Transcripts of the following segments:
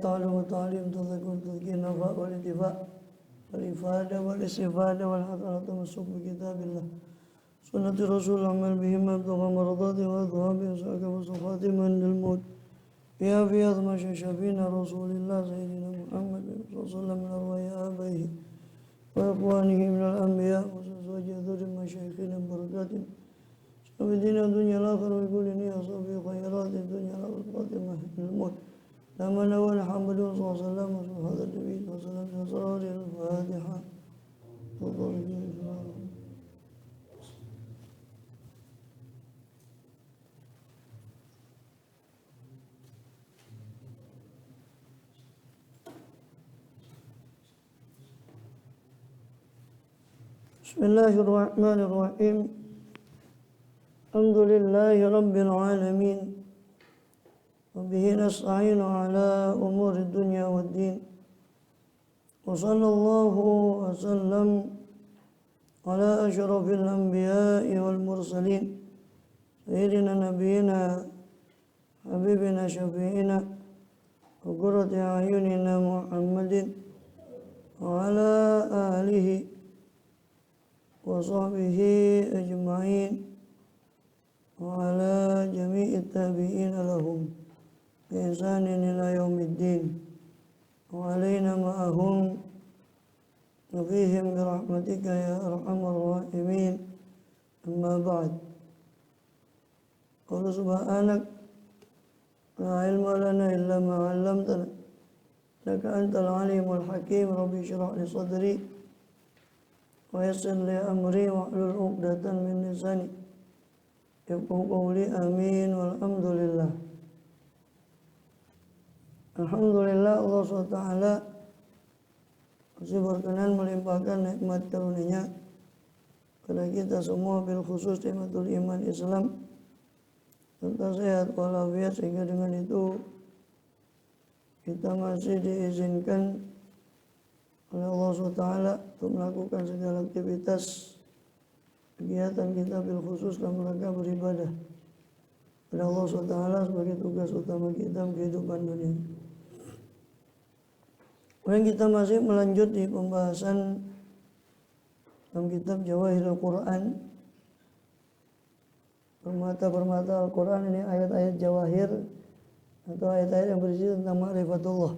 والتعلم والتعليم تذكر تذكير نفع والانتفاع والإفادة والاستفادة والحسنة تمسك بكتاب الله سنة رسول العمل بهما ابتغى مرضاته والذهاب بإنساك وصفات من الموت في أضم شفينا رسول الله سيدنا محمد صلى الله عليه وسلم من أرواح آبائه وإخوانه من الأنبياء وزوج ذر مشايخنا بركاتهم في دين الدنيا الآخر وكل نية في خيرات الدنيا الخاتمة الموت لما نوى محمد صلى الله عليه وسلم هذا النبي وسلم أسرار الفاتحة بسم الله الرحمن الرحيم الحمد لله رب العالمين وبه نستعين على أمور الدنيا والدين وصلى الله وسلم على أشرف الأنبياء والمرسلين سيدنا نبينا حبيبنا شفيعنا وقرة أعيننا محمد وعلى آله وصحبه أجمعين وعلى جميع التابعين لهم بإحسان إلى يوم الدين وعلينا معهم وفيهم برحمتك يا أرحم الراحمين أما بعد قل سبحانك لا علم لنا إلا ما علمتنا إنك أنت العليم الحكيم ربي اشرح لي صدري ويسر لي أمري واحلل عقدة من لساني يفقهوا قولي آمين والحمد لله. Alhamdulillah Allah SWT masih berkenan melimpahkan nikmat karunia kepada kita semua, bil khusus nikmatul iman Islam serta sehat walafiat, sehingga dengan itu kita masih diizinkan oleh Allah SWT untuk melakukan segala aktivitas kegiatan kita bil khusus dalam rangka beribadah kepada Allah SWT sebagai tugas utama kita kehidupan dunia. Kemudian kita masih melanjut di pembahasan dalam kitab Jawahirul Quran, permata-permata Al-Quran. Ini ayat-ayat jawahir atau ayat-ayat yang berisi tentang ma'rifatullah.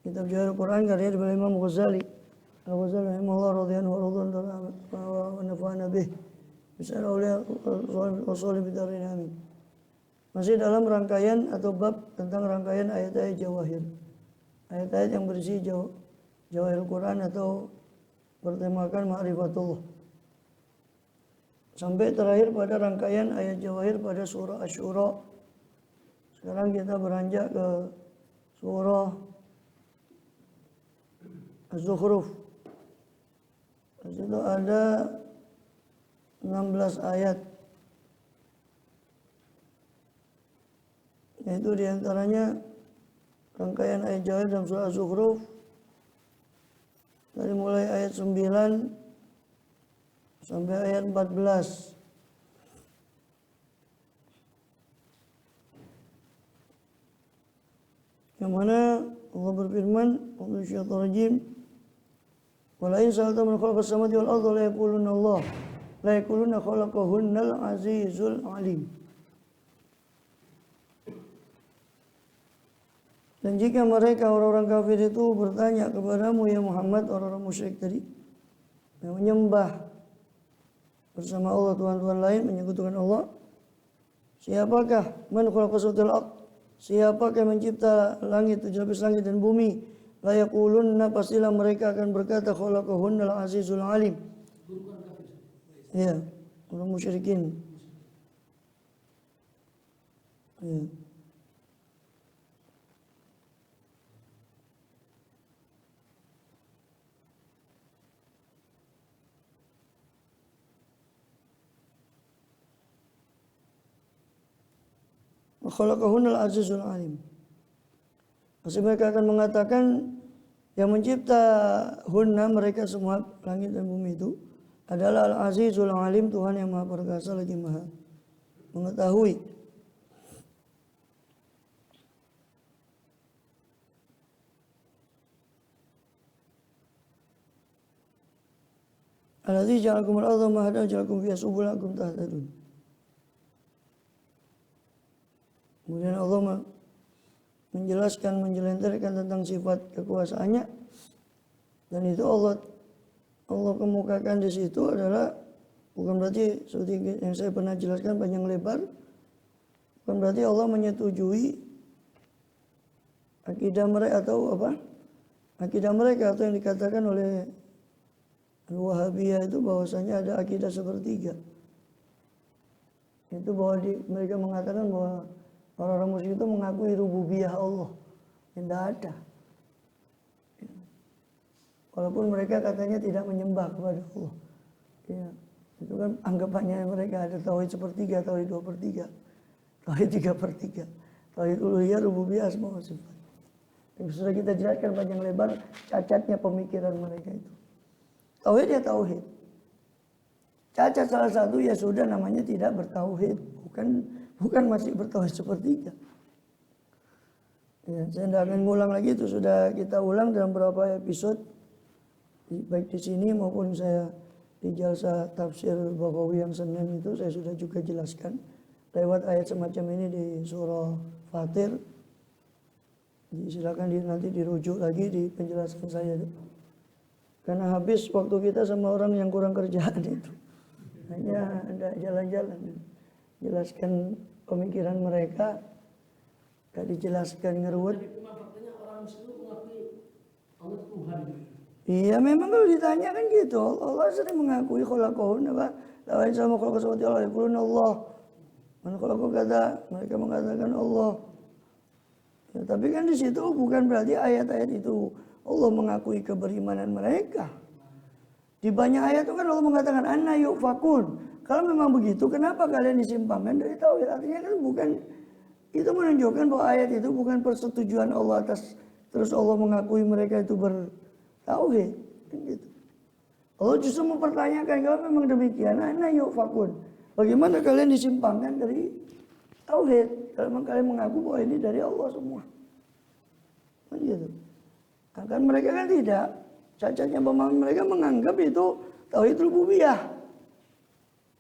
Kitab Jawahirul Quran karya dari Imam Ghazali. Al-Ghazali rahimahullah radhiyallahu anhu wa nafa'ana bih bisara auliya rasul bidarin amin. Masih dalam rangkaian atau bab tentang rangkaian ayat-ayat jawahir, ayat-ayat yang berisi jawahir Quran atau bertemakan ma'rifatullah, sampai terakhir pada rangkaian ayat jawahir pada surah Asy-Syura. Sekarang kita beranjak ke surah Az-Zukhruf. Di situ ada 16 ayat, yaitu diantaranya rangkaian ayat jawahir dalam surah Az-Zukhruf dari mulai ayat 9 sampai ayat 14. Yang mana Allah berfirman, "A'udzu syaitonir rajim. Wa la in sa'alta man khalaqas samawati wal arda la yaquluna Allah. La yaquluna khalaqahunnal azizul alim." Dan jika mereka orang-orang kafir itu bertanya kepadamu ya Muhammad, orang-orang musyrik tadi yang menyembah bersama Allah tuhan-tuhan lain, menyekutukan Allah, siapakah man khalaqas samawati wal ard? Siapakah yang mencipta langit, 17 langit dan bumi? La yaqulunna, pastilah mereka akan berkata khalaqahunnal azizul alim. Ya, orang musyrikin. Ya. Khalaqahunnal azizul alim. Pasti mereka akan mengatakan yang mencipta hunna, mereka semua langit dan bumi itu adalah al-azizul alim, Tuhan yang maha perkasa lagi maha mengetahui. Alladzi ja'alakumul ardha mahdan wa ja'alakum fiha subulan la'allakum tahtadun. Kemudian Allah menjelaskan, menjelentarkan tentang sifat kekuasaannya, dan itu Allah kemukakan di situ adalah bukan berarti seperti yang saya pernah jelaskan panjang lebar, bukan berarti Allah menyetujui akidah mereka atau apa? Akidah mereka atau yang dikatakan oleh Al-Wahabiyah itu bahwasanya ada akidah sepertiga. Itu bahwa mereka mengatakan bahwa orang-orang musyrik itu mengakui rububiyah Allah. Tidak ada. Walaupun mereka katanya tidak menyembah kepada Allah. Ya, itu kan anggapannya mereka ada tauhid sepertiga, tauhid 2/3, tauhid 3/3, tauhid uluhiyah, rububiyah, asma wa sifat. Yang sudah kita jelaskan panjang lebar cacatnya pemikiran mereka itu. Tauhid ya tauhid. Cacat salah satu ya sudah namanya tidak bertauhid, bukan masih bertauhid sepertiga. Ya, saya tidak akan ngulang lagi, itu sudah kita ulang dalam beberapa episode, baik di sini maupun saya di jalsa tafsir Baghawi yang Senin itu saya sudah juga jelaskan lewat ayat semacam ini di surah Fatir. Silakan nanti dirujuk lagi di penjelasan saya itu. Karena habis waktu kita sama orang yang kurang kerjaan itu. Hanya ada jalan-jalan. Jelaskan pemikiran mereka. Gak dijelaskan ngeruwet. Iya memang kalau ditanya kan gitu. Allah sering mengakui khalaqahun apa? Lawan sama khalaqah seperti Allah. Yaqulun Allah. Mana khalaqah kata mereka mengatakan Allah. Ya, tapi kan di situ bukan berarti ayat-ayat itu Allah mengakui keberimanan mereka. Di banyak ayat itu kan Allah mengatakan anna yufakun. Kalau memang begitu, kenapa kalian disimpangkan dari tauhid? Artinya kan bukan, itu menunjukkan bahwa ayat itu bukan persetujuan Allah atas terus Allah mengakui mereka itu bertauhid. Gitu. Allah justru mempertanyakan kalau memang demikian, anna yufakun. Bagaimana kalian disimpangkan dari tauhid? Kalau memang kalian mengaku bahwa ini dari Allah semua. Kan gitu. Kan mereka kan tidak. Cacatnya pemahaman mereka menganggap itu tauhid rububiyah.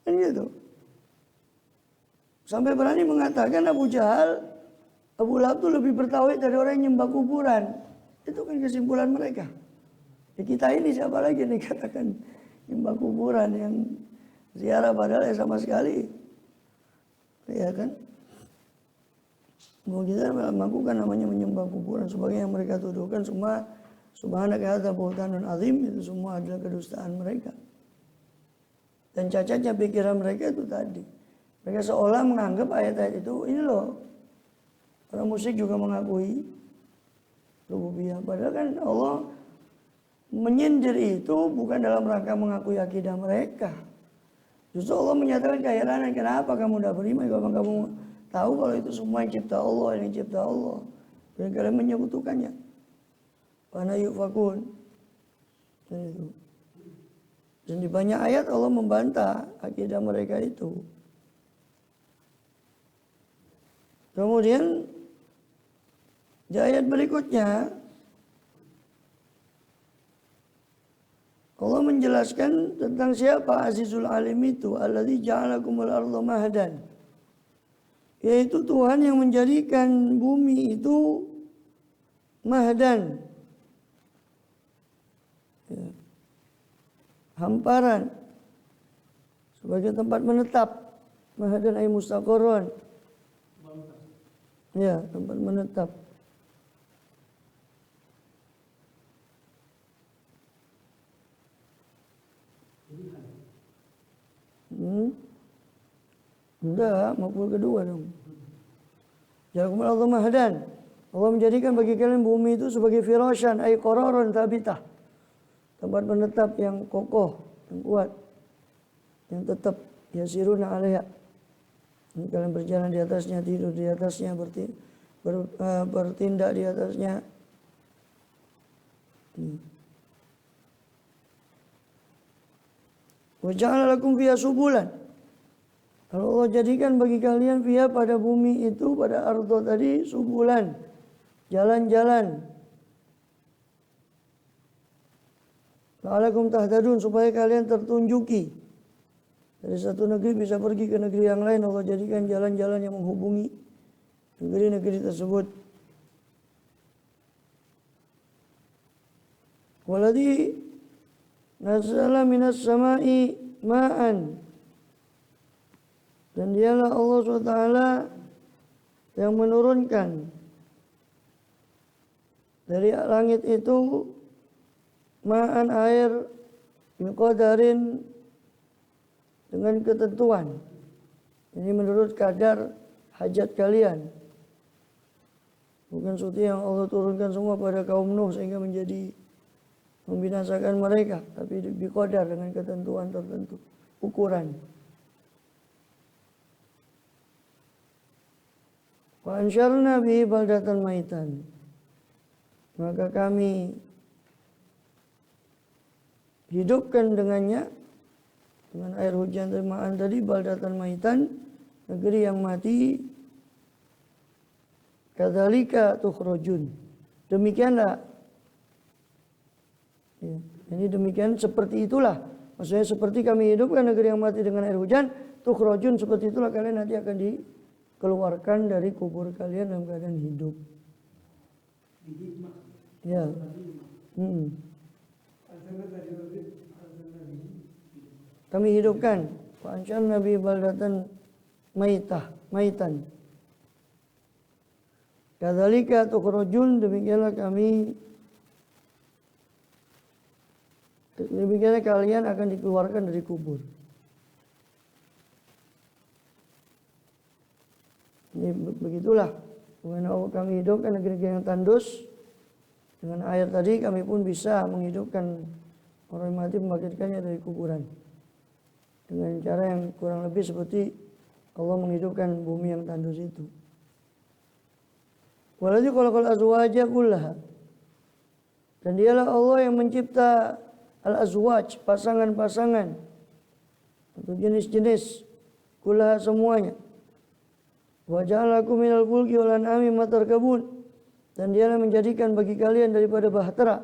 Kan gitu. Sampai berani mengatakan Abu Jahal, Abu Lahab itu lebih bertauhid dari orang yang nyembah kuburan. Itu kan kesimpulan mereka. Di kita ini siapa lagi yang dikatakan nyembah kuburan yang ziarah padahal ya sama sekali. Ya kan? Bahwa kita melakukan namanya menyembah kuburan sebagai yang mereka tuduhkan semua subhanaka hadza buhtanun azim, itu semua adalah kedustaan mereka. Dan cacatnya pikiran mereka itu tadi. Mereka seolah menganggap ayat-ayat itu ini loh. Orang musyrik juga mengakui rububiyah. Padahal kan Allah menyindir itu bukan dalam rangka mengakui akidah mereka. Justru Allah menyatakan keheranan, kenapa kamu tidak beriman kalau kamu tahu kalau itu semua yang cipta Allah, yang cipta Allah. Dan kalian menyekutukannya. Karena yufakun. Dan di banyak ayat Allah membantah akidah mereka itu. Kemudian di ayat berikutnya Allah menjelaskan tentang siapa Azizul Alim itu, alladzi ja'alakumul ardha mahdan. Yaitu Tuhan yang menjadikan bumi itu mahdan. Ya. Hamparan sebagai tempat menetap. Mahdan ay mustaqarran. Ya, tempat menetap. Enggak, maf'ul kedua dong. Ja'alakumul ardha mahdan. Allah menjadikan bagi kalian bumi itu sebagai firasyan ay qararan thabitah. Tempat menetap yang kokoh, yang kuat, yang tetap yasiruna 'alaiha. Kalian berjalan di atasnya, tidur di atasnya, bertindak di atasnya. Wa ja'ala lakum fiha subulan. Kalau Allah jadikan bagi kalian fiha pada bumi itu, pada ardh tadi, subulan, jalan-jalan. la'alakum tahtadun, supaya kalian tertunjuki. Dari satu negeri bisa pergi ke negeri yang lain. Allah jadikan jalan-jalan yang menghubungi negeri-negeri tersebut. Waladhi nazzala minas sama'i ma'an, dan dialah Allah SWT yang menurunkan dari langit itu ma'an, air, biqadarin, dengan ketentuan. Ini menurut kadar hajat kalian. Bukan seperti yang Allah turunkan semua pada kaum Nuh sehingga menjadi membinasakan mereka, tapi biqadar, dengan ketentuan tertentu, ukuran. Wa ansyarna bihi baldatan maitan, maka kami hidupkan dengannya, dengan air hujan termaan tadi, baldatan maitan, negeri yang mati. Kadzalika tukhrajun, demikianlah, ya, ini demikian, seperti itulah, maksudnya seperti kami hidupkan negeri yang mati dengan air hujan, tukhrajun, seperti itulah kalian nanti akan dikeluarkan dari kubur kalian dalam keadaan hidup. Ya. Kami hidupkan, wa ansyarna bi baldatan maitan. Kadzalika tukhrajun, demikianlah kalian akan dikeluarkan dari kubur. Ini begitulah bagaimana kami hidupkan negeri-negeri yang tandus dengan air tadi, kami pun bisa menghidupkan orang mati, membangkitkannya dari kuburan dengan cara yang kurang lebih seperti Allah menghidupkan bumi yang tandus itu. Waladzi khalaqal azwaja kullaha, dan dialah Allah yang mencipta al-azwaj, pasangan-pasangan atau jenis-jenis, kullaha, semuanya. Wa ja'alakum minal fulki wal an'ami ma tarkabun, dan dialah menjadikan bagi kalian daripada bahtera,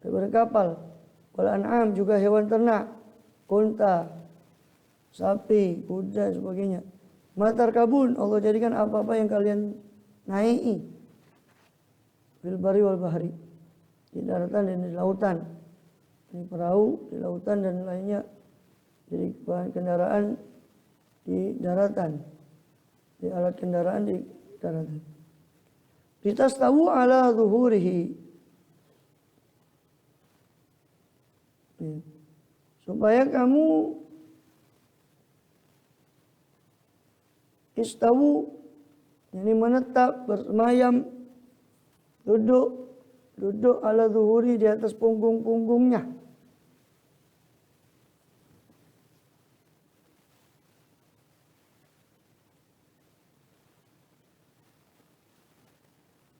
daripada kapal, wal an'am, juga hewan ternak, unta, sapi, kuda, sebagainya. Matar kabun, Allah jadikan apa-apa yang kalian naiki, fil bari wal bahri, di daratan dan di lautan. Ini perahu di lautan dan lainnya jadi bahan kendaraan di daratan, di alat kendaraan di daratan. Litastawu ala zuhurihi, supaya kamu istawu, ini menetap, bersemayam, duduk ala zuhuri, di atas punggung-punggungnya.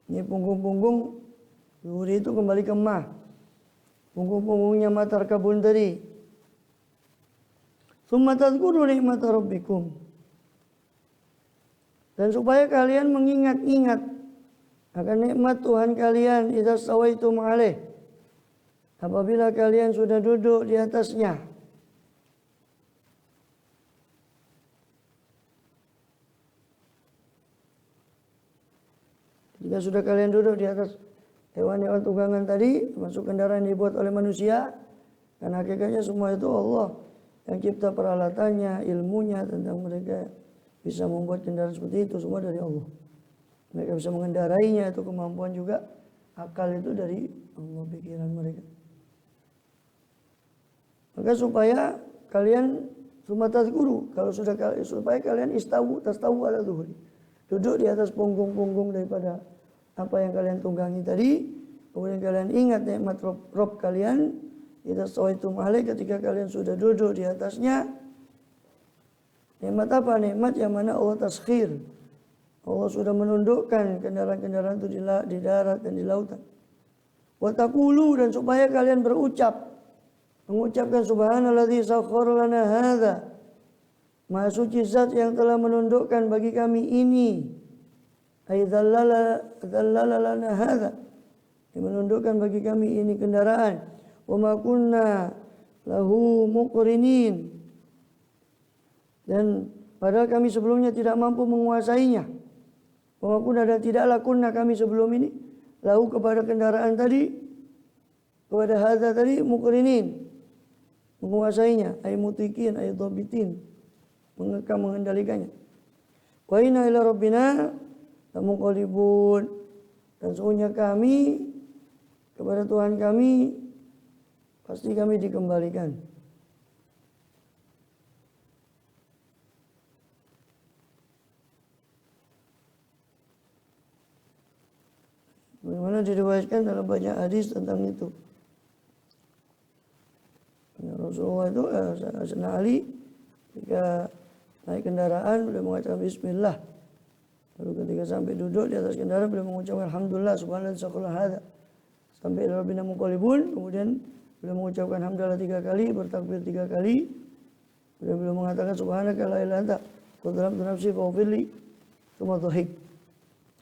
Ini punggung-punggung zuhuri itu kembali ke ma, punggung-punggungnya matar kabun tadi. Tsumma tadhkuru nikmata rabbikum, dan supaya kalian mengingat-ingat akan nikmat Tuhan kalian, idza stawaitum alaih, apabila kalian sudah duduk di atasnya. Jika sudah kalian duduk di atas hewan-hewan tunggangan tadi, termasuk kendaraan yang dibuat oleh manusia, karena hakikatnya semua itu Allah yang cipta peralatannya, ilmunya tentang mereka bisa membuat kendaraan seperti itu, semua dari Allah. Mereka bisa mengendarainya, itu kemampuan juga, akal itu dari Allah, pikiran mereka. Maka supaya kalian sumatat guru, kalau sudah supaya kalian tastawu ala zuhuri, duduk di atas punggung-punggung daripada apa yang kalian tunggangi tadi. Kemudian kalian ingat nikmat Rob kalian, idza stawaitum alaih, ketika kalian sudah duduk di atasnya. Nikmat apa? Nikmat yang mana Allah taskhir, Allah sudah menundukkan kendaraan-kendaraan itu di darat dan di lautan. Wa taqulu, dan supaya kalian mengucapkan subhanalladzi sakhkhara lana hadza, Maha suci zat yang telah menundukkan bagi kami ini. Ay dzallala lana hadza, yang menundukkan bagi kami ini kendaraan. wa ma kunna lahu muqrinin, dan padahal kami sebelumnya tidak mampu menguasainya. Wa ma kunna, dan tidaklah kunna kami sebelum ini lahu kepada kendaraan tadi, kepada hadza tadi, muqrinin menguasainya, ay mutikin, ay dhabitin, mengekang, mengendalikannya. Wa inna ila rabbina lamunqalibun, dan sesungguhnya kami kepada Tuhan kami pasti kami dikembalikan. Bagaimana diriwayatkan dalam banyak hadis tentang itu. Rasulullah itu Sayyidina Ali ketika naik kendaraan beliau mengatakan bismillah. Lalu ketika sampai duduk di atas kendaraan beliau mengucapkan alhamdulillah subhanallah syukurlah hadza. Sampai ila rabbina munqalibun, kemudian beliau mengucapkan hamdalah 3 kali, bertakbir 3 kali. Kemudian beliau mengatakan subhanaka la ilaha illa anta qaddamtu nafsi faghfirli, tsumma dhahik.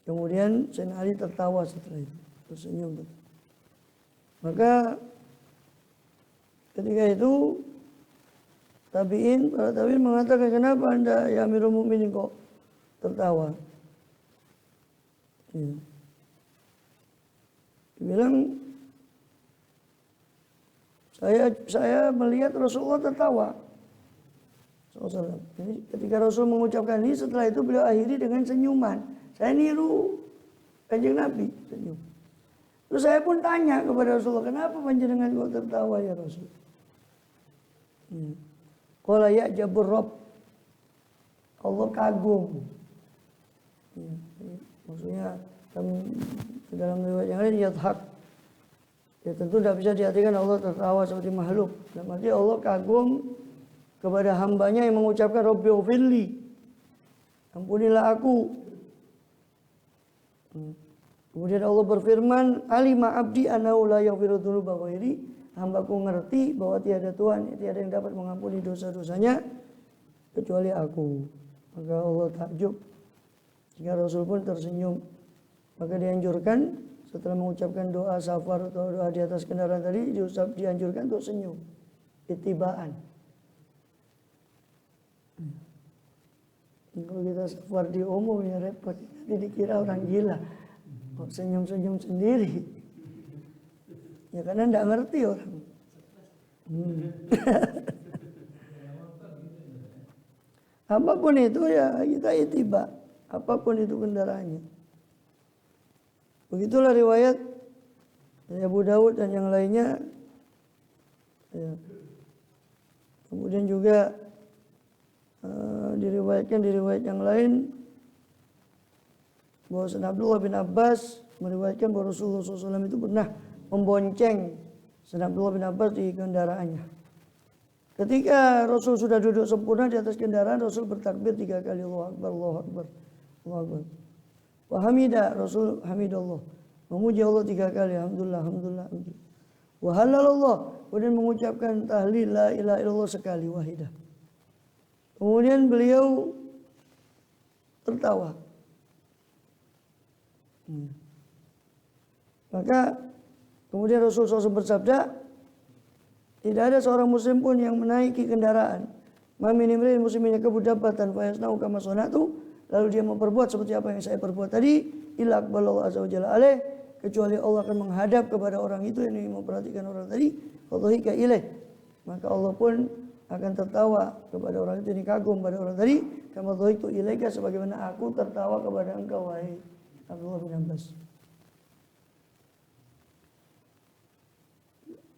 Kemudian Sayyidina Ali tertawa setelah itu, tersenyum. Maka ketika itu para tabi'in mengatakan, kenapa anda ya Amirul Mukminin kok tertawa? Ya. Dia bilang, saya melihat Rasulullah tertawa. Jadi ketika Rasul mengucapkan ini, setelah itu beliau akhiri dengan senyuman. Saya niru Kanjeng Nabi, senyum. Terus saya pun tanya kepada Rasulullah, kenapa panjenengan kok tertawa ya Rasul? Qala ya'jabur Rabb, Allah kagum. Maksudnya dalam riwayat yang lain yadhak. Ya tentu tidak bisa diartikan Allah tertawa seperti makhluk. Dalam arti Allah kagum kepada hambanya yang mengucapkan Rabbi ufirli, ampunilah aku. Kemudian Allah berfirman, alima abdi annahu la yaghfiru dzunuba ghairi, hambaku ngerti bahwa tiada Tuhan, tiada yang dapat mengampuni dosa-dosanya kecuali aku. Maka Allah takjub, sehingga Rasul pun tersenyum. Maka dianjurkan setelah mengucapkan doa safar atau doa di atas kendaraan tadi, dianjurkan untuk senyum, ittibaan. Kalau kita safar di umum ya repot, nanti dikira orang gila, kok senyum-senyum sendiri. Ya karena tidak ngerti orang. Apapun itu ya kita ittiba, apapun itu kendaraannya. Begitulah riwayat dari Abu Dawud dan yang lainnya. Ya. Kemudian juga diriwayatkan di riwayat yang lain bahwa Abdullah bin Abbas meriwayatkan bahwa Rasulullah SAW itu pernah membonceng Abdullah bin Abbas di kendaraannya. Ketika Rasul sudah duduk sempurna di atas kendaraan, Rasul bertakbir 3 kali, Allahu Akbar, Allahu Akbar, Allahu Akbar. Wa hamida, Rasul hamidallah, memuji Allah 3 kali, alhamdulillah, alhamdulillah, alhamdulillah. Wa halalallah, kemudian mengucapkan tahlil la ilaha illallah sekali, wahidah. Kemudian beliau tertawa. Maka kemudian Rasulullah SAW bersabda, tidak ada seorang muslim pun yang menaiki kendaraan, ma min imri'in muslimin yakbu dabbatan fa yasna'u kama sana'tu, lalu dia memperbuat seperti apa yang saya perbuat tadi, illa aqbalallahu azza wa jalla alaih, kecuali Allah akan menghadap kepada orang itu yang memperhatikan orang tadi, fa dhahika ilaih, maka Allah pun akan tertawa kepada orang itu, ini kagum pada orang tadi, kama dhahiktu ilaika, sebagaimana aku tertawa kepada engkau wahai Abdullah bin Abbas.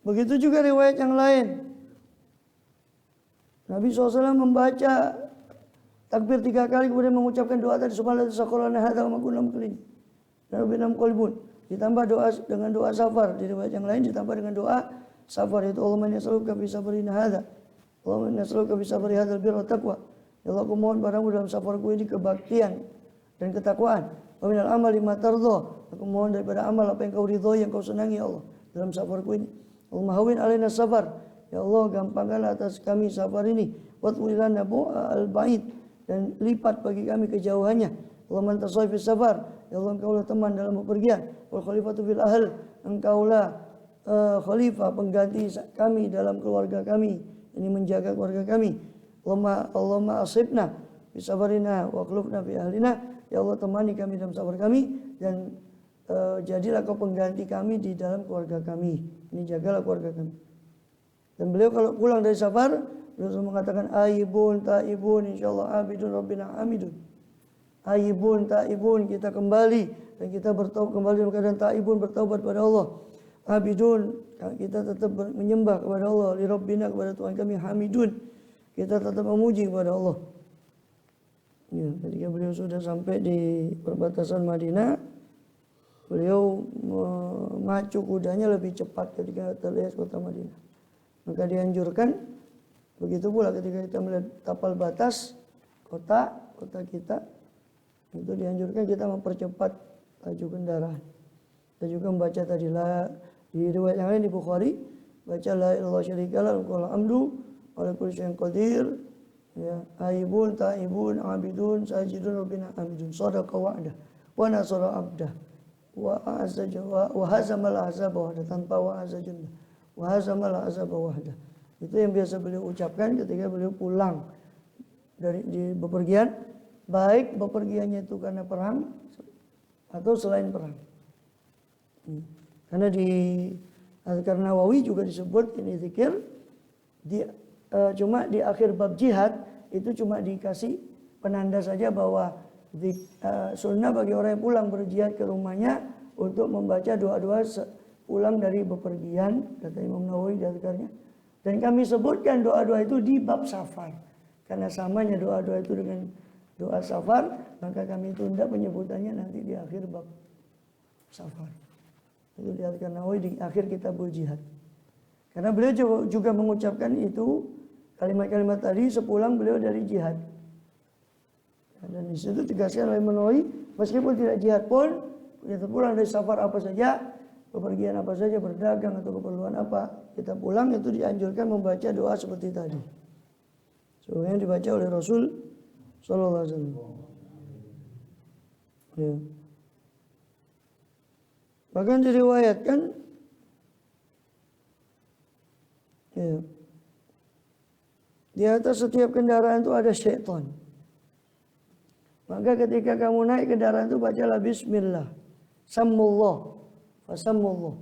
Begitu juga riwayat yang lain. Nabi SAW membaca takbir 3 kali, kemudian mengucapkan doa tadi, subhanallah syukurlah hadza wa ma kunna muqrinin, dan rabbina qalbun. Ditambah doa dengan doa safar. Di riwayat yang lain ditambah dengan doa safar, yaitu Allahumma inni as'aluka fi safarina hadza, Allahumma inni as'aluka fi safari hadzal birra wa taqwa. Ya Allah, aku mohon padamu dalam safarku ini kebaktian dan ketakwaan. Wa minal amali ma tardha, aku mohon daripada amal apa yang kau ridhoi, yang kau senangi ya Allah dalam safarku ini. Allahumma hawwin alaina safar, ya Allah gampangkanlah atas kami safar ini. Watwilana al-ba'id, dan lipat bagi kami kejauhannya. Allahumma anta sahib fis safar, ya Allah engkaulah teman dalam bepergian. Wal khalifatu fil ahl, engkaulah khalifah, pengganti kami dalam keluarga kami, ini menjaga keluarga kami. Allahumma asibna bisabarina wa akhlufna fi ahlina. Ya Allah, temani kami dalam sabar kami dan jadilah kau pengganti kami di dalam keluarga kami. Ini jagalah keluarga kami. Dan beliau kalau pulang dari safar, beliau mengatakan aibun taibun insyaallah abidun rabbina hamidun. Aibun taibun, kita kembali dan kita bertaubat kembali dalam keadaan taibun, bertaubat kepada Allah. Abidun, kita tetap menyembah kepada Allah, li rabbina, kepada Tuhan kami, hamidun, kita tetap memuji kepada Allah. Ya, ketika beliau sudah sampai di perbatasan Madinah, beliau memacu kudanya lebih cepat ketika terlihat kota Madinah. Maka dianjurkan begitu pula ketika kita melihat tapal batas kota kita, itu dianjurkan kita mempercepat laju kendaraan. Kita juga membaca tadi di riwayat yang lain di Bukhari, baca la ilaha illallah syarikalah lahul hamdu wa ala kulli syai'in qadir. Ya, aibun taibun abidun sajidun rabbina hamidun, sadaqa wa'dah wa nasara abdah wa azza wa hazamal ahzaba wahda, tanpa wa azza jalla wa hazamal ahzaba wahda. Itu yang biasa beliau ucapkan ketika beliau pulang di bepergian, baik bepergiannya itu karena perang atau selain perang. Karena di Azkar Nawawi juga disebut ini zikir cuma di akhir bab jihad itu cuma dikasih penanda saja bahwa sunnah bagi orang yang pulang berjihad ke rumahnya untuk membaca doa-doa pulang dari bepergian, kata Imam Nawawi di Azkarnya. Dan kami sebutkan doa-doa itu di bab safar, karena samanya doa-doa itu dengan doa safar, maka kami tunda penyebutannya nanti di akhir bab safar. Itu di Azkar Nawawi di akhir kitabul jihad. Karena beliau juga mengucapkan itu kalimat-kalimat tadi sepulang beliau dari jihad. Dan di situ tegaskan oleh Nawawi, meskipun tidak jihad pun, kita pulang dari safar apa saja, bepergian apa saja, berdagang atau keperluan apa, kita pulang itu dianjurkan membaca doa seperti tadi. Sebagaimana dibaca oleh Rasul sallallahu alaihi wasallam. Ya. Bahkan diriwayatkan ya, di atas setiap kendaraan itu ada syaitan. Maka ketika kamu naik kendaraan itu bacalah bismillah, sammullah, fasammullah.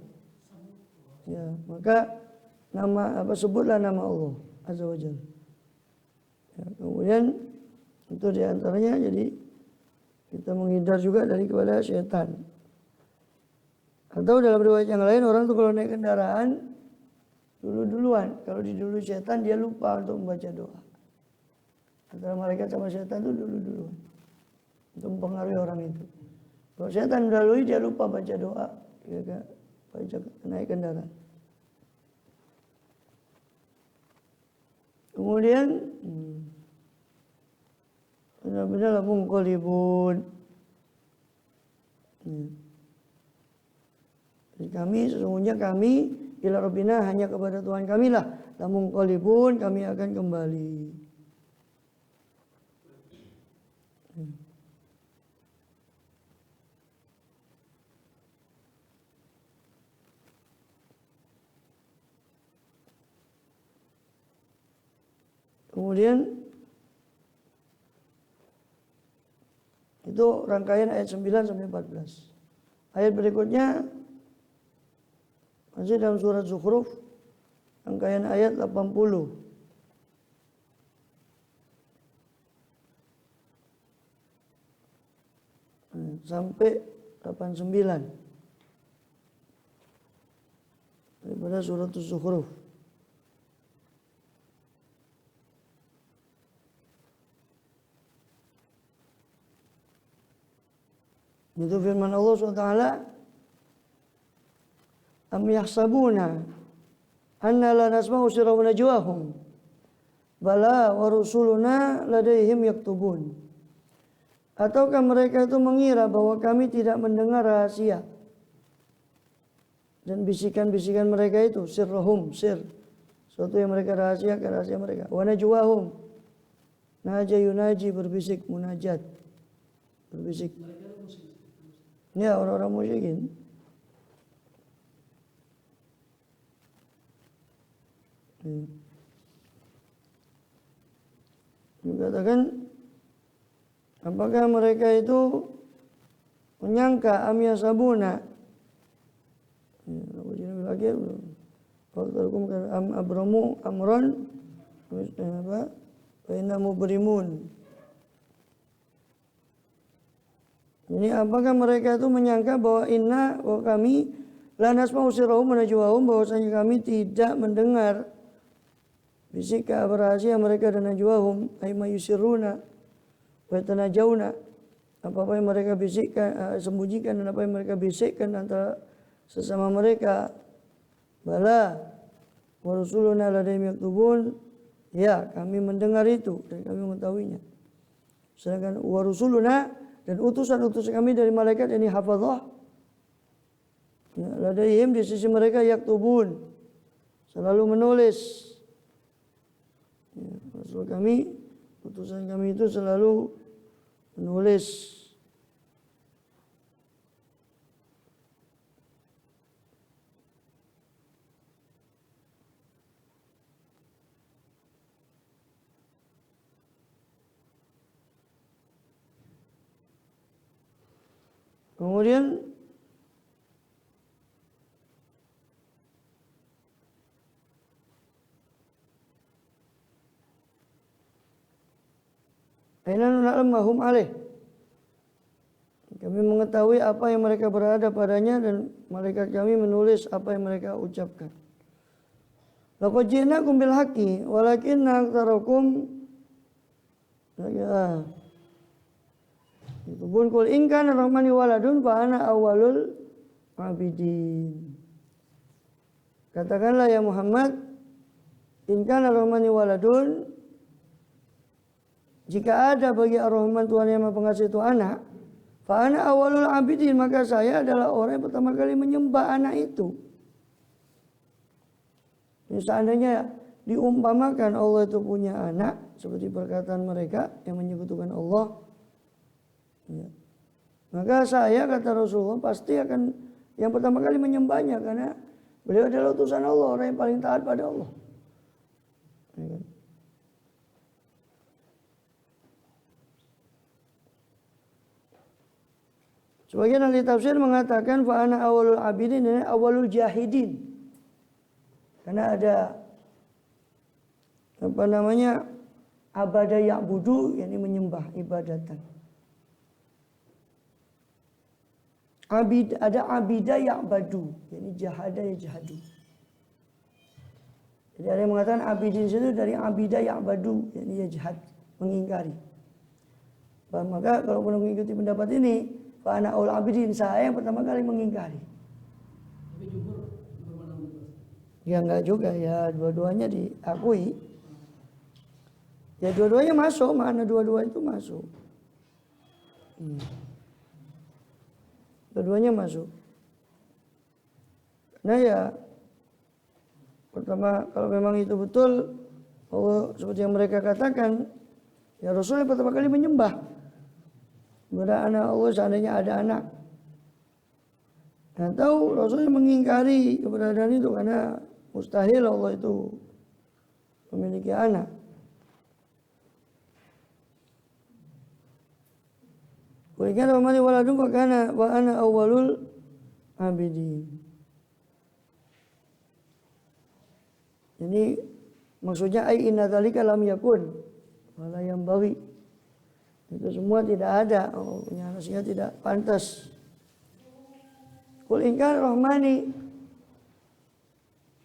Ya, maka sebutlah nama Allah azza wajalla. Ya, kemudian itu diantaranya jadi kita menghindar juga dari kepada syaitan. Atau dalam riwayat yang lain, orang tuh kalau naik kendaraan duluan. Kalau didului syaitan dia lupa untuk membaca doa. Antara malaikat sama syaitan itu duluan untuk mempengaruhi orang itu. Kalau syaitan mendahului dia lupa baca doa, ya, baca naik kendaraan. Kemudian benar-benar munqalibun. Sesungguhnya kami ila rabbina, hanya kepada Tuhan kami lah, munqalibun, kami akan kembali. Kemudian itu rangkaian ayat 9 sampai 14. Ayat berikutnya masih dalam surat Zukhruf, rangkaian ayat 80. Sampai 89 daripada surat Zukhruf. Itu firman Allah SWT, am yahsabuna anna la nasma'u sirra wa najwahum bala wa rusuluna ladaihim yaktubun. Ataukah mereka itu mengira bahwa kami tidak mendengar rahasia dan bisikan-bisikan mereka itu, sirrahum, suatu yang mereka rahasiakan, rahasia mereka. Wa najwahum, naja yunaji, berbisik, munajat, berbisik. Ya, orang-orang musyrikin. Dikatakan apakah mereka itu menyangka am yasabuna am abramu amron apa fa inna mubrimun. Ini apakah mereka itu menyangka bahwa bahwa kami la nasma'u sirrahum wa najwahum, bahwasanya kami tidak mendengar bisik rahasia mereka dan najwahum ay ma yusirruna wa yatanajawna, apa yang mereka bisikkan sembunyikan dan apa yang mereka bisikkan antara sesama mereka. Bala wa rusuluna ladaihim yaktubun, ya kami mendengar itu dan kami mengetahuinya. Sedangkan wa rusuluna, dan utusan-utusan kami dari malaikat ini hafadzah, ya, ladaihim di sisi mereka yaktubun, selalu menulis. Ya, Rasul kami, utusan kami itu selalu menulis. Kemudian aina na'lam ma hum alaih, kami mengetahui apa yang mereka berada padanya dan malaikat kami menulis apa yang mereka ucapkan. Laqad ji'nakum bil haqqi walakinna aktsarakum ya Bun kul in kana rahmani waladun fa ana awwalul abidin. Katakanlah ya Muhammad, in kana rahmani waladun, jika ada bagi Ar-Rahman Tuhan yang Maha Pengasih itu anak, fa ana awwalul abidin, maka saya adalah orang yang pertama kali menyembah anak itu. Jadi seandainya diumpamakan Allah itu punya anak seperti perkataan mereka yang menyekutukan Allah, ya, maka saya, kata Rasulullah, pasti akan yang pertama kali menyembahnya, karena beliau adalah utusan Allah, orang yang paling taat pada Allah. Ya kan? Sebagian ahli tafsir mengatakan fa ana awalul abidin, ini awalul jahidin, karena ada apa namanya abada ya'budu, yakni menyembah, ibadatan. Ada abida ya'badu, yakni jahada yajhadu. Jadi ada yang mengatakan abidin itu dari abida ya'badu, yakni yajhad, mengingkari. Maka kalau mengikuti pendapat ini, fa ana aul abidin, saya yang pertama kali mengingkari. Tapi jumhur bermana? Ya enggak juga, ya dua-duanya diakui. Ya dua-duanya masuk, mana dua-dua itu masuk. Dua-duanya masuk. Nah ya, pertama kalau memang itu betul, Allah seperti yang mereka katakan, ya Rasul yang pertama kali menyembah kepada anak Allah, seandainya ada anak. Nah tahu Rasul mengingkari keberadaan itu karena mustahil Allah itu memiliki anak. Berikan rahmani waladun wa ana awwalul abidin. Jadi maksudnya ai inna dzalika lam yakun wala yanbaghi. Itu semua tidak ada, punya manusia tidak pantas. Qul in kana rahmani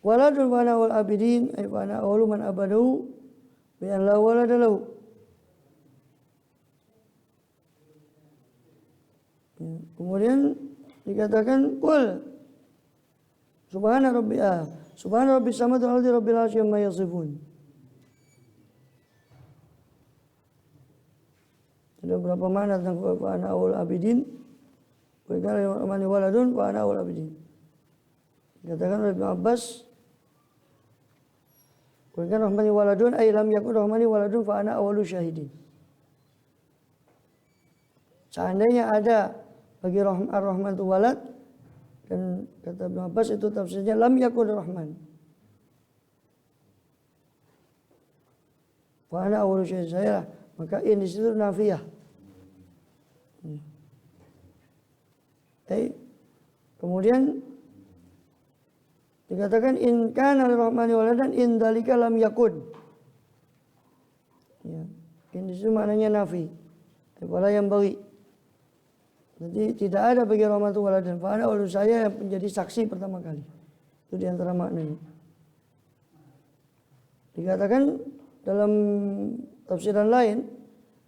waladun wa ana awwalul abidin, ai wa ana awwalu man abadahu bi an la walada lahu. Kemudian dikatakan qul subhana rabbis samawati wal ardi rabbil arsy amma yasifun. Ada berapa makna tentang wa ana awwal abidin? Wa kana rahmani waladun wa ana awwal abidin. Dikatakan oleh Ibnu Abbas, wa kana rahmani waladun ay lam yakun rahmani waladun fa ana awwalu syahidin. Seandainya ada bagi Ar-Rahman itu walad, dan kata Ibnu Abbas itu tafsirnya lam yakun rahman. Fa ana awwalu syai'in, saya lah. Maka in di situ nafiyah. Kemudian dikatakan in kana lirrahmani waladan in dzalika lam yakun. Ya. In di situ maknanya nafi. Wala yang bagi. Jadi tidak ada bagi Rahman itu waladan. Fa ana awwalu saya yang menjadi saksi pertama kali. Itu di antara maknanya. Dikatakan dalam tafsiran lain,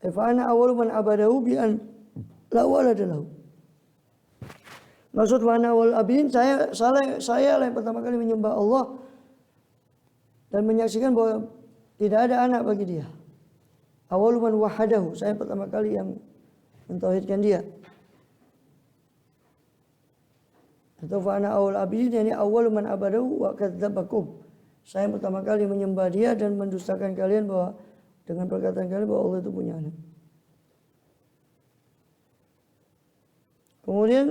fa ana awwalu man abadahu bi an la walada lahu. Maksud wa ana awwal abidin, saya yang pertama kali menyembah Allah dan menyaksikan bahwa tidak ada anak bagi dia. Awwalu man wahadahu, saya pertama kali yang mentauhidkan dia. Atau fa ana awwal abidin, yani awwalu man abadahu wa kadzdzabakum. Saya pertama kali menyembah dia dan mendustakan kalian bahwa dengan perkataan kalian bahwa Allah itu punya anak. Kemudian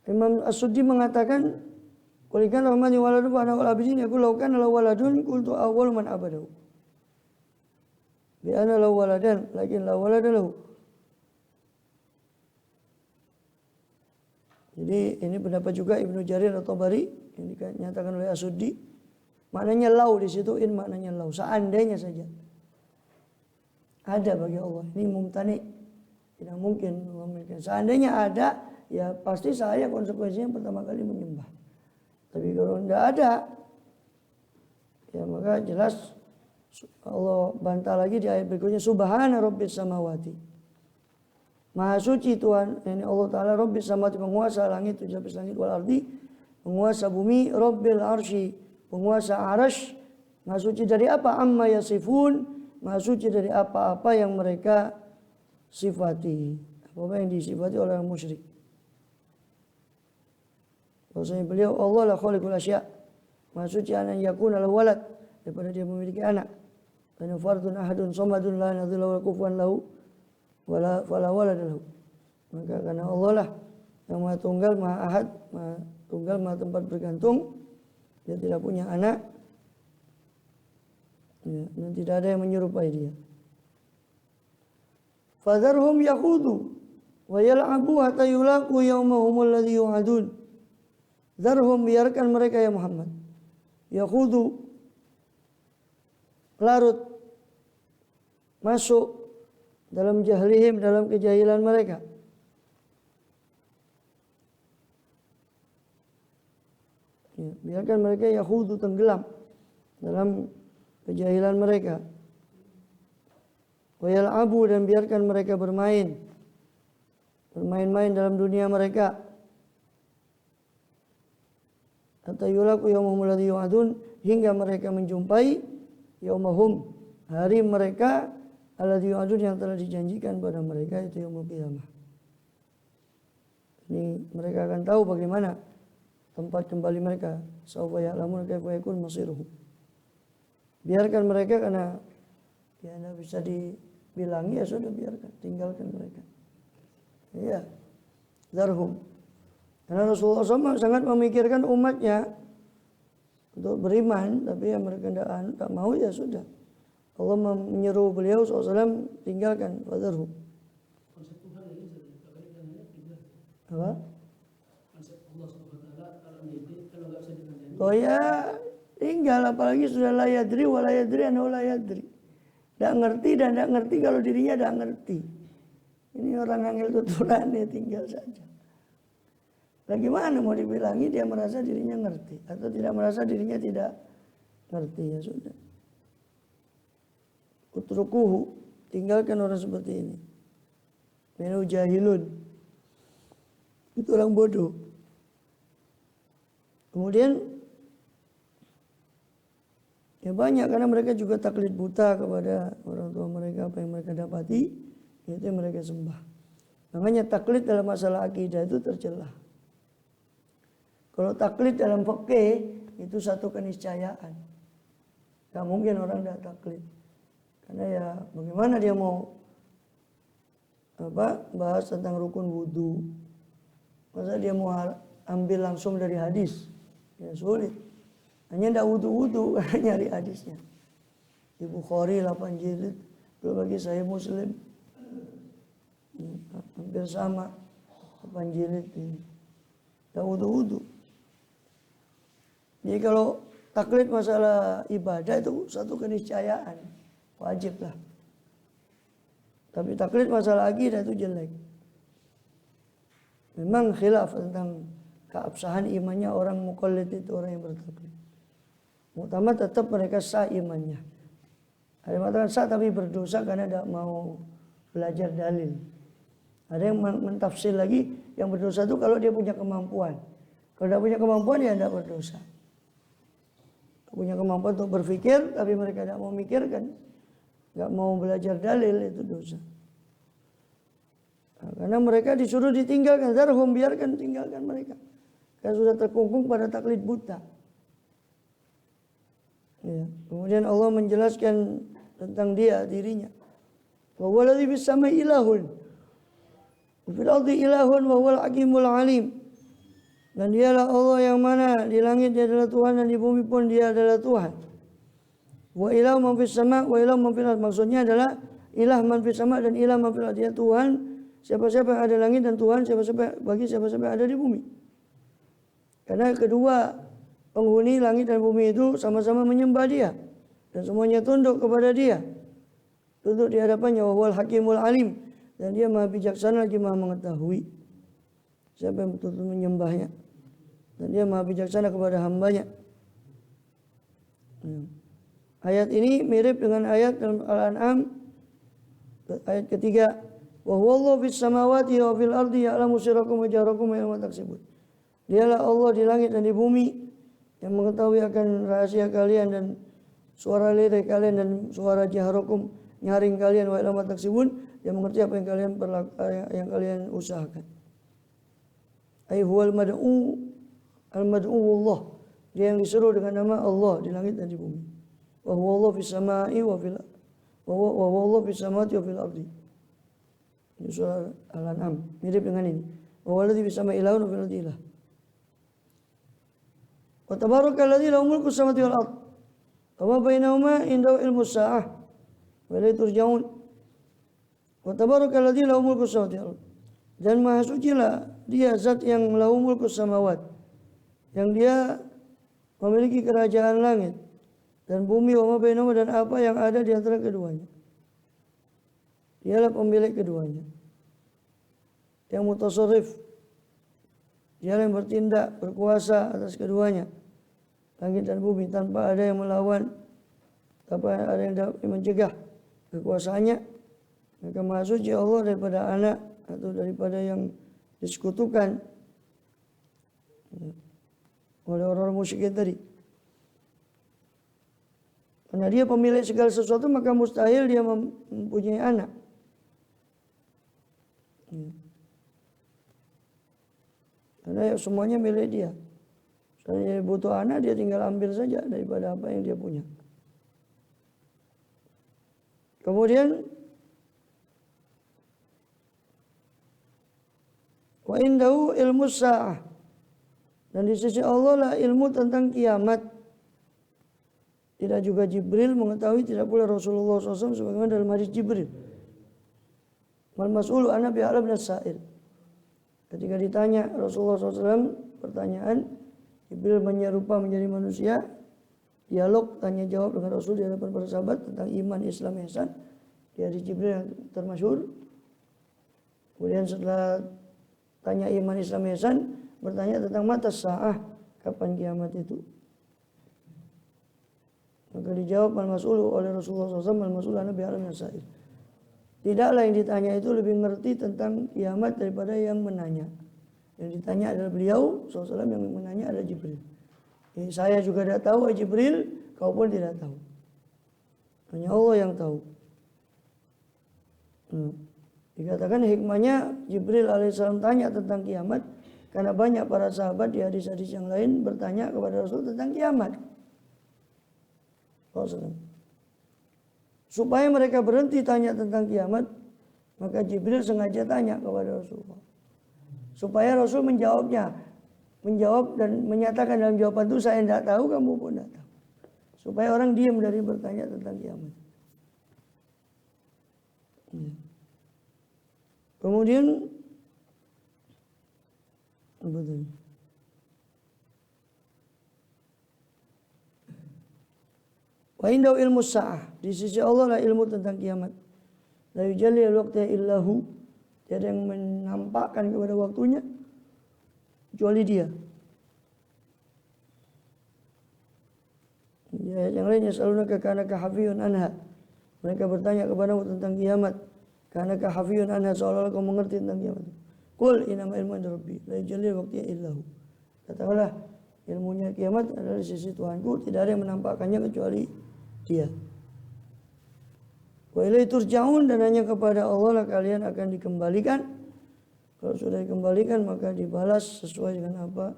Imam As-Suddi mengatakan, "Kulikan rahmani waladun wa ana wal abidin yaqul law kana lahu waladun qultu awwalu man abadahu." Bi anna lahu waladan lakin la walada lahu. Jadi ini pendapat juga Ibnu Jarir At-Tabari yang dinyatakan oleh As-Suddi. Maknanya lau di situ, in maknanya lau, seandainya saja ada bagi Allah. Ini mumtani, tidak mungkin memiliki. Seandainya ada, ya pasti saya konsekuensinya pertama kali menyembah. Tapi kalau tidak ada, ya maka jelas Allah bantah lagi di ayat berikutnya, Subhana Rabbis Samawati. Maha suci Tuhan, ini Allah Ta'ala Rabbis Samawati, penguasa langit, tujuh lapis langit wal ardi, penguasa bumi, Rabbil Arsy, penguasa arasy. Maha suci dari apa? Amma yasifun, maha suci dari apa-apa yang mereka sifati. Apa yang disifati oleh orang musyrik. Bahwasanya beliau Allah la khaliqul asya. Maha suci an yakuna lahu walad, daripada dia memiliki anak. Karena fardun ahadun samadun la nadhila wa kufuwan lahu wala fala walad lahu. Maka karena Allah lah yang Maha Tunggal, Maha Ahad, Maha Tunggal, Maha tempat bergantung, dia tidak punya anak. Ya, dan tidak ada yang menyerupai dia. Fadharhum yakhudu wa yal'abu hatta yulaqu yawmahum alladhi yu'adun. Dharhum, biarkan mereka ya Muhammad. Yakhudu, larut, masuk dalam jahlihim, dalam kejahilan mereka. Ya, biarkan mereka yakhudu, tenggelam dalam kejahilan mereka. Wa yal'abu, dan biarkan mereka bermain dalam dunia mereka. Hatta yulaku yaumahum alladhi yu'adun, hingga mereka menjumpai yaumahum, hari mereka, alladhi yu'adun, yang telah dijanjikan pada mereka, itu yaumul qiyamah. Ini mereka akan tahu bagaimana tempat kembali mereka. Sawfa ya'lamun kaifa yakun masiruhum. Biarkan mereka, karena ya tidak bisa dibilangi, ya sudah biarkan, tinggalkan mereka. Iya, zarhum. Karena Rasulullah SAW sangat memikirkan umatnya untuk beriman, tapi yang mereka tidak mau, ya sudah. Allah menyeru beliau SAW, tinggalkan, zarhum. Konsep Tuhan ini terkait dengan tinggal. Apa? Konsep Allah SWT kalau mendidik, kalau nggak bisa dikandani. Oh ya, tinggal, apalagi sudah la yadri wa la yadri annahu la yadri. Tidak ngerti dan tidak ngerti kalau dirinya tidak ngerti. Ini orang angel tuturan, ya tinggal saja. Bagaimana mau dibilangi dia merasa dirinya ngerti atau tidak merasa dirinya tidak ngerti, ya sudah. Utrukuhu, tinggalkan orang seperti ini. Menu jahilun, itu orang bodoh. Kemudian ya banyak, karena mereka juga taklid buta kepada orang tua mereka, apa yang mereka dapati itu yang mereka sembah. Makanya taklid dalam masalah akidah itu tercela. Kalau taklid dalam fikih itu satu keniscayaan. Gak mungkin orang tidak taklid. Karena ya bagaimana dia mau bahas tentang rukun wudu. Masa dia mau ambil langsung dari hadis. Ya sulit. Hanya tidak wudu-wudu karena nyari hadisnya. Di Bukhari 8 jilid, belum lagi Sahih Muslim. Hampir sama 8 jilid ini. Tidak wudu-wudu. Jadi kalau taklid masalah ibadah itu satu keniscayaan, wajib lah. Tapi taklid masalah akidah itu jelek. Memang khilaf tentang keabsahan imannya orang muqallid itu, orang yang bertaklid. Utama tetap mereka sah imannya. Ada yang mengatakan sah tapi berdosa karena tidak mau belajar dalil. Ada yang mentafsir lagi yang berdosa itu kalau dia punya kemampuan. Kalau tidak punya kemampuan ya tidak berdosa. Punya kemampuan untuk berpikir tapi mereka tidak mau mikirkan, nggak mau belajar dalil, itu dosa. Nah, karena mereka disuruh ditinggalkan, zarhum, biarkan, tinggalkan mereka. Karena sudah terkungkung pada taklid buta. Ya. Kemudian Allah menjelaskan tentang dirinya. Wa huwa alladzi bis samai ilahun wa fil ardi ilahun wa huwal hakimul alim. Dan dialah Allah yang mana di langit dia adalah Tuhan dan di bumi pun dia adalah Tuhan. Wa ilahu man fis sama wa ilahu man fil ardh. Maksudnya adalah ilah man fis sama dan ilah man fil ardh. Dia Tuhan siapa-siapa yang ada langit dan Tuhan siapa-siapa bagi siapa-siapa yang ada di bumi. Karena kedua penghuni langit dan bumi itu sama-sama menyembah dia dan semuanya tunduk kepada dia. Tunduk di hadapannya, wa huwal hakimul alim, dan dia Maha bijaksana lagi Maha mengetahui siapa yang betul-betul menyembahnya. Dan dia Maha bijaksana kepada hambanya. Ayat ini mirip dengan ayat dalam Al-An'am ayat ketiga, wa huwallahu fis samawati wa fil ardi ya'lamu sirrakum wa jahrakum wa ma taksibun. Dialah Allah di langit dan di bumi yang mengetahui akan rahasia kalian dan suara lirik kalian dan suara jahrakum, nyaring kalian, wa ma taksibun, yang mengerti apa yang kalian usahakan. Ai huwal mad'u al-mad'uullah, dia yang diseru dengan nama Allah di langit dan di bumi. Wa huwallahu fis samai wa fil wa huwallahu fis samawati wa fil ardi. Ini surah Al-An'am mirip dengan ini. Wa huwallazi fis samai ilahun wa fil ardi ilah. Wa tabarakalladzi lahu mulku samawati wal ard. Wa ma bainahuma indahu ilmus saa'ah wa ilaihi turja'un. Wa tabarakalladzi lahu mulku samawati wal ard. Dan maha sucilah dia zat yang lahu mulku samawat, yang dia memiliki kerajaan langit dan bumi, wa ma bainahuma, dan apa yang ada di antara keduanya. Dialah pemilik keduanya, yang mutasarrif, dialah yang bertindak, berkuasa atas keduanya, langit dan bumi, tanpa ada yang melawan, tanpa ada yang dapat mencegah kekuasaannya. Maka maha suci Allah daripada anak atau daripada yang disekutukan oleh orang-orang musyrikin tadi. Karena dia pemilik segala sesuatu, maka mustahil dia mempunyai anak. Karena semuanya milik dia. Kalau dia butuh anak, dia tinggal ambil saja daripada apa yang dia punya. Kemudian wa indahu ilmu sa'ah, dan di sisi Allah lah ilmu tentang kiamat. Tidak juga Jibril mengetahui, tidak pula Rasulullah SAW, sebagaimana dalam hadis Jibril. Mal mas'ulu an nabi a'lam as-sa'il. Ketika ditanya Rasulullah SAW pertanyaan, Jibril menyerupa menjadi manusia, dialog tanya jawab dengan Rasul di hadapan para sahabat tentang iman, Islam, ihsan. Di hadis Jibril yang termasyhur. Kemudian setelah tanya iman, Islam, ihsan, bertanya tentang mata sa'ah, kapan kiamat itu. Maka dijawab mal mas'ulu oleh Rasulullah SAW, mal mas'ulu an nabi a'lam as-sa'il. Tidaklah yang ditanya itu lebih ngerti tentang kiamat daripada yang menanya. Yang ditanya adalah beliau SAW, yang menanya adalah Jibril. Jadi saya juga tidak tahu, Jibril, kau pun tidak tahu. Hanya Allah yang tahu. Dikatakan hikmahnya Jibril alaihissalam tanya tentang kiamat karena banyak para sahabat di hadis-hadis yang lain bertanya kepada Rasul tentang kiamat. Supaya mereka berhenti tanya tentang kiamat, maka Jibril sengaja tanya kepada Rasulullah supaya Rasul menjawabnya. menjawab dan menyatakan dalam jawaban itu saya tidak tahu, kamu pun tidak tahu. Supaya orang diam dari bertanya tentang kiamat. Kemudian apa tadi? Wa indahu ilmu sa'ah, di sisi Allah lah ilmu tentang kiamat. La yujalli al-waqta illahu, tiada yang menampakkan kepada waktunya kecuali Dia. Ya, yang lainnya salunaka kanaka hafiyun anha. Mereka bertanya kepadamu tentang kiamat. Kanaka hafiyun anha, seolah-olah kau mengerti tentang kiamat. Qul inama ilmu inda rabbi la yujalli al-waqta illahu. Katakanlah, ilmunya kiamat adalah di sisi Tuhanku, tidak ada yang menampakkannya kecuali Dia. Wa ilaihi turja'un, dan hanya kepada Allah lah kalian akan dikembalikan. Kalau sudah dikembalikan maka dibalas sesuai dengan apa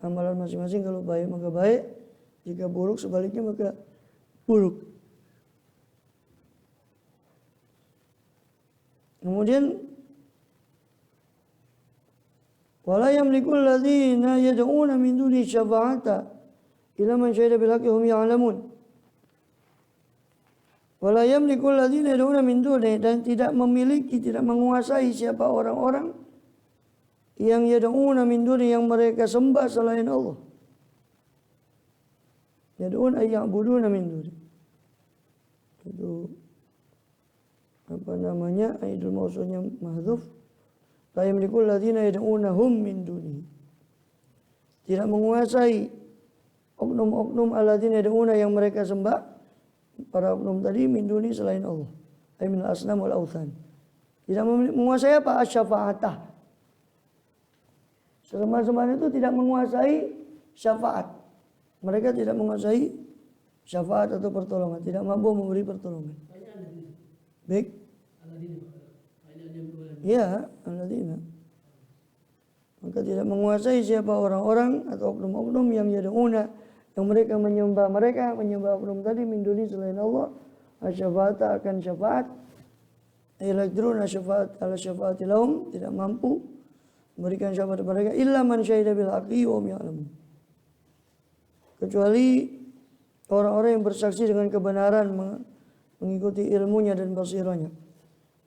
amalan masing-masing. Kalau baik maka baik, jika buruk sebaliknya maka buruk. Kemudian wala yamliku alladziina yad'uuna min duni syafa'ata illa man syahida bil haqqi hum ya'lamun. Wala yamliku alladziina yad'uuna min duni, dan tidak memiliki, tidak menguasai siapa orang-orang yang yad'uuna min duni, yang mereka sembah selain Allah. Yad'un ay ya'buduna min duni. Itu apa namanya? Aidul mausulnya mahdzuf. La yamliku alladziina yad'uunahum min duni. Tidak menguasai oknum-oknum alladzina yad'uuna, yang mereka sembah, para oknum tadi, min duni selain Allah. Ay min al-asnam wal authan. Tidak menguasai apa? Asy-syafa'atah. Semua-semua itu tidak menguasai syafaat. Mereka tidak menguasai syafaat atau pertolongan, tidak mampu memberi pertolongan. Baik. Ya, alladzina. Maka tidak menguasai siapa orang-orang atau oknum-oknum yang yad'una, yang mereka menyembah oknum tadi min duni selain Allah, asy-syafa'ata, akan syafaat. Yaqdiruna syafaat ala syafaati lahum, tidak mampu memberikan syafaat kepada mereka illa man syahida bil haqqi wa hum ya'lamun. Kecuali orang-orang yang bersaksi dengan kebenaran, mengikuti ilmunya dan basirahnya.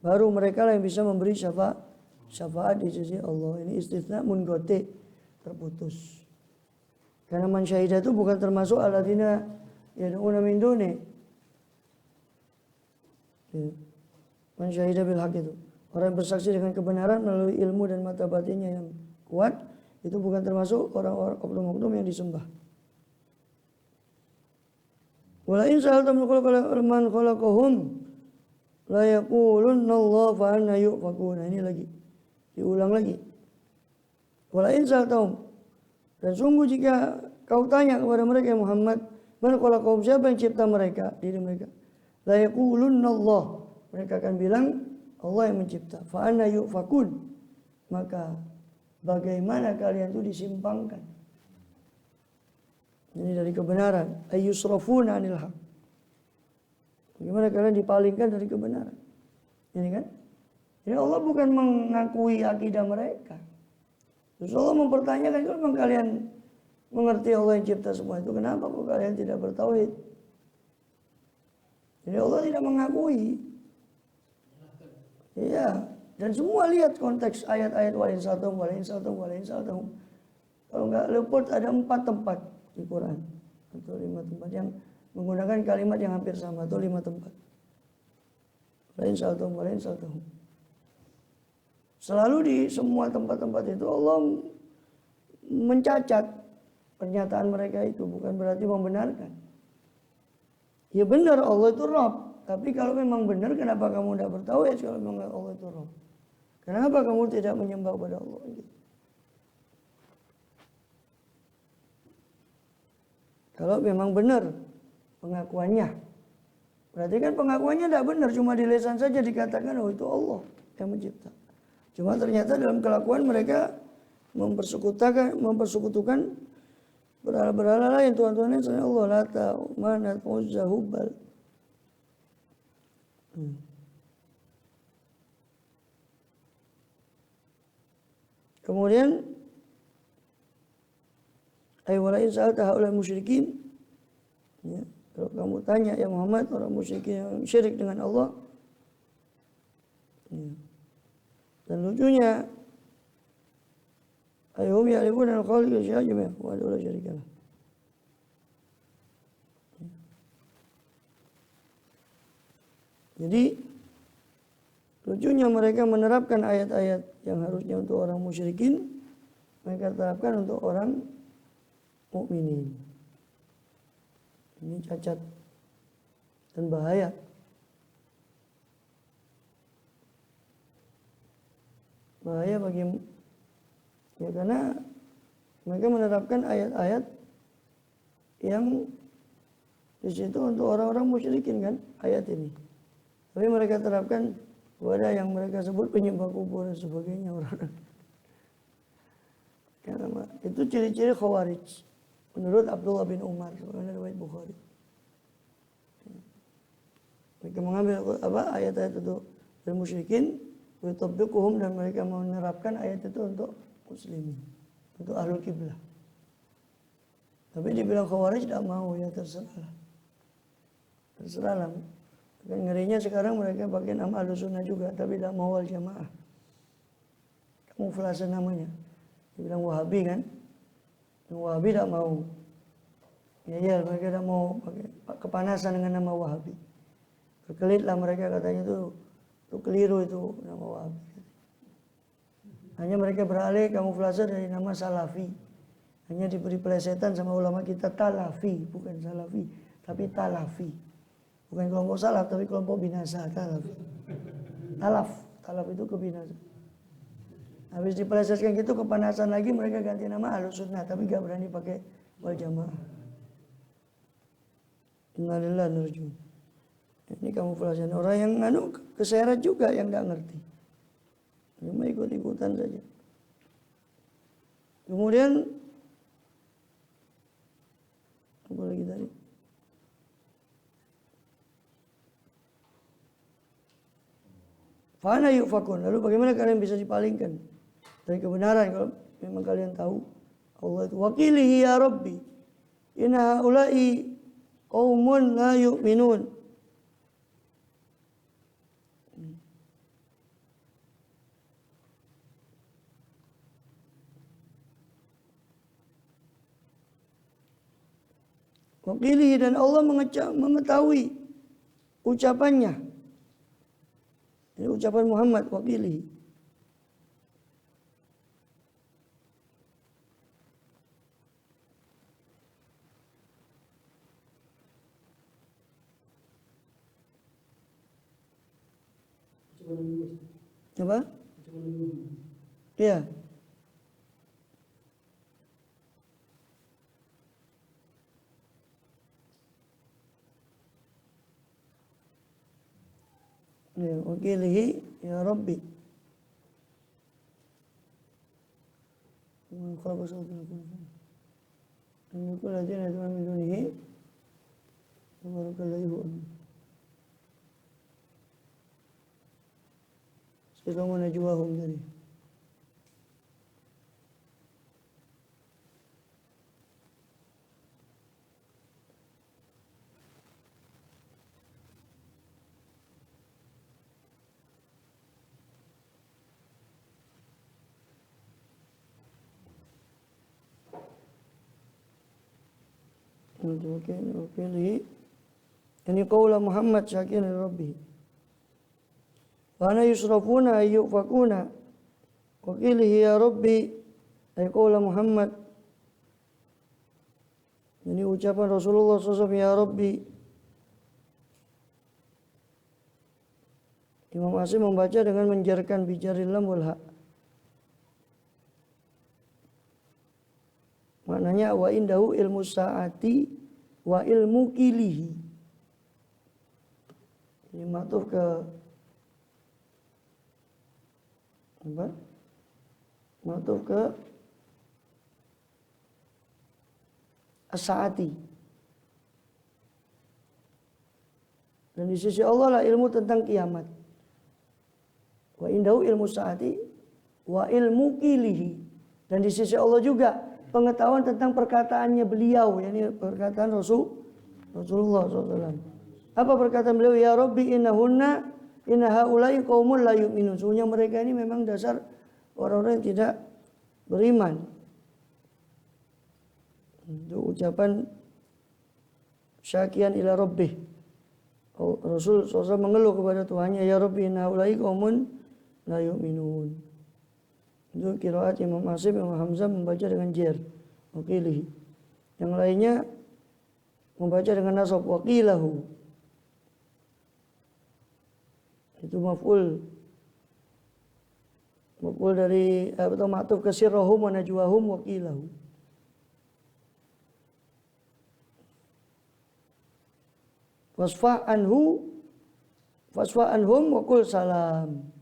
Baru mereka lah yang bisa memberi syafaat di sisi Allah. Ini istitsna munqati, terputus. Karena man syahida itu bukan termasuk alladzina yad'una min duni. Man syahida bil haqq itu orang yang bersaksi dengan kebenaran melalui ilmu dan mata batinnya yang kuat, itu bukan termasuk orang-orang oknum-oknum yang disembah. Wala in sa'altum man khalaqahum la yaqulunna Allah fa anna yufakun. Ini lagi diulang lagi. Wala in sa'altum, dan sungguh jika kau tanya kepada mereka Muhammad, man khalaqahum, siapa yang cipta mereka, diri mereka, la yaqulunna Allah, mereka akan bilang Allah yang mencipta. Fa anna yufakun, maka bagaimana kalian itu disimpangkan. Ini dari kebenaran. Ayyusrafuna anil haq. Bagaimana kalian dipalingkan dari kebenaran. Ini kan? Jadi Allah bukan mengakui akidah mereka. Terus Allah mempertanyakan, kalau memang kalian mengerti Allah yang cipta semua itu, kenapa kok kalian tidak bertauhid? Jadi Allah tidak mengakui. Iya. Dan semua lihat konteks ayat-ayat walain saltum. Kalau nggak luput ada 4 tempat di Quran atau 5 tempat yang menggunakan kalimat yang hampir sama, atau 5 tempat. Walain saltum. Selalu di semua tempat-tempat itu Allah mencacat pernyataan mereka itu, bukan berarti membenarkan. Ya benar Allah itu Rabb, tapi kalau memang benar kenapa kamu tidak bertauhid kalau memang Allah itu Rabb? Kenapa kamu tidak menyembah kepada Allah? Gitu. Kalau memang benar pengakuannya, berarti kan pengakuannya tidak benar, cuma di lisan saja dikatakan oh itu Allah yang mencipta. Cuma ternyata dalam kelakuan mereka mempersekutukan berhala-berhala lain, Tuhan-Tuhan yang selain Allah, Lata, Manat, Uzza, Hubal. Kemudian Ay wala in sa'alta haulal musyrikin. Ya, kalau kamu tanya ya Muhammad orang musyrikin yang syirik dengan Allah. Ya. Dan lucunya ayhum ya'rifun al-khaliq syajibah wa la syarikalah. Jadi lucunya mereka menerapkan ayat-ayat yang harusnya untuk orang musyrikin, mereka terapkan untuk orang mukminin. Ini cacat dan bahaya. Bahaya bagi ya karena mereka menerapkan ayat-ayat yang di situ untuk orang-orang musyrikin kan ayat ini. Tapi mereka terapkan kepada yang mereka sebut penyembah kubur dan sebagainya orang. Karena itu ciri-ciri Khawarij menurut Abdullah bin Umar sebagaimana riwayat Bukhari. Mereka mengambil ayat-ayat itu dari musyrikin, yutabbiquhum, dan mereka menerapkan ayat itu untuk muslimin, untuk ahlul kiblah. Tapi dibilang Khawarij tidak mau, ya terserah. Terserahlah. Dan ngerinya sekarang mereka pakai nama Ahlussunnah juga, tapi tidak mau wal jamaah. Kamuflase namanya. Dibilang Wahabi kan. Yang Wahabi tidak mau. Ya, mereka tidak mau pakai kepanasan dengan nama Wahabi. Berkelitlah mereka katanya itu keliru itu nama Wahabi. Hanya mereka beralih kamuflase dari nama Salafi. Hanya diberi pelesetan sama ulama kita Talafi, bukan Salafi, tapi Talafi. Bukan kelompok salaf, tapi kelompok binasa, talaf. Talaf itu kebinasaan. Habis dipelesetkan gitu kepanasan lagi, mereka ganti nama Ahlussunnah, tapi gak berani pakai wal jamaah. Innalillahi wa inna ilaihi raji'un. Ini kamuflase orang yang keseret juga yang gak ngerti. Cuma ikut-ikutan saja. Kemudian apa lagi tadi? Fana yufakun. Lalu bagaimana kalian bisa dipalingkan dari kebenaran kalau memang kalian tahu Allah itu wakilihi ya Rabbi inna haula'i qaumun la yu'minun. Wakilihi, dan Allah mengetahui ucapannya. Ini ucapan Muhammad wakili. Apa? Iya. Ya, wakilihi ya Rabbi. Khalaqa samawati wal arda. Ladina yad'una min dunihi tabarakallahu. Sirrun najwahum dari. Wakilihi ini qaula Muhammad syakiran Rabbi. Wa ana yusrafuna ayyufakuna wakilihi ya Rabbi ay qaula Muhammad. Ini ucapan Rasulullah SAW ya Rabbi. Imam Asim membaca dengan menjarkan bijaril lam wal ha. Maknanya wa indahu ilmu sa'ati wa ilmu kilihi. Ini matuf ke apa? Matuf ke as-sa'ati. Dan di sisi Allah lah ilmu tentang kiamat. Wa indahu ilmu sa'ati wa ilmu kilihi. Dan di sisi Allah juga pengetahuan tentang perkataannya beliau, yakni perkataan Rasulullah SAW. Apa perkataan beliau? Ya Rabbi inna haulai qaumun la yu'minun. Sesungguhnya mereka ini memang dasar orang-orang yang tidak beriman. Itu ucapan syakian ila rabbih. Rasul SAW mengeluh kepada Tuhannya, ya Rabbi inna haulai qaumun la yu'minun. Itu qiraat Imam Asim, Imam Hamzah membaca dengan jer, waqilihi. Yang lainnya membaca dengan nasab, waqilahu. Itu maf'ul dari atau ma'tuf ke sirrahum wa najwahum waqilahu. Wasfa' anhum wa qul salam.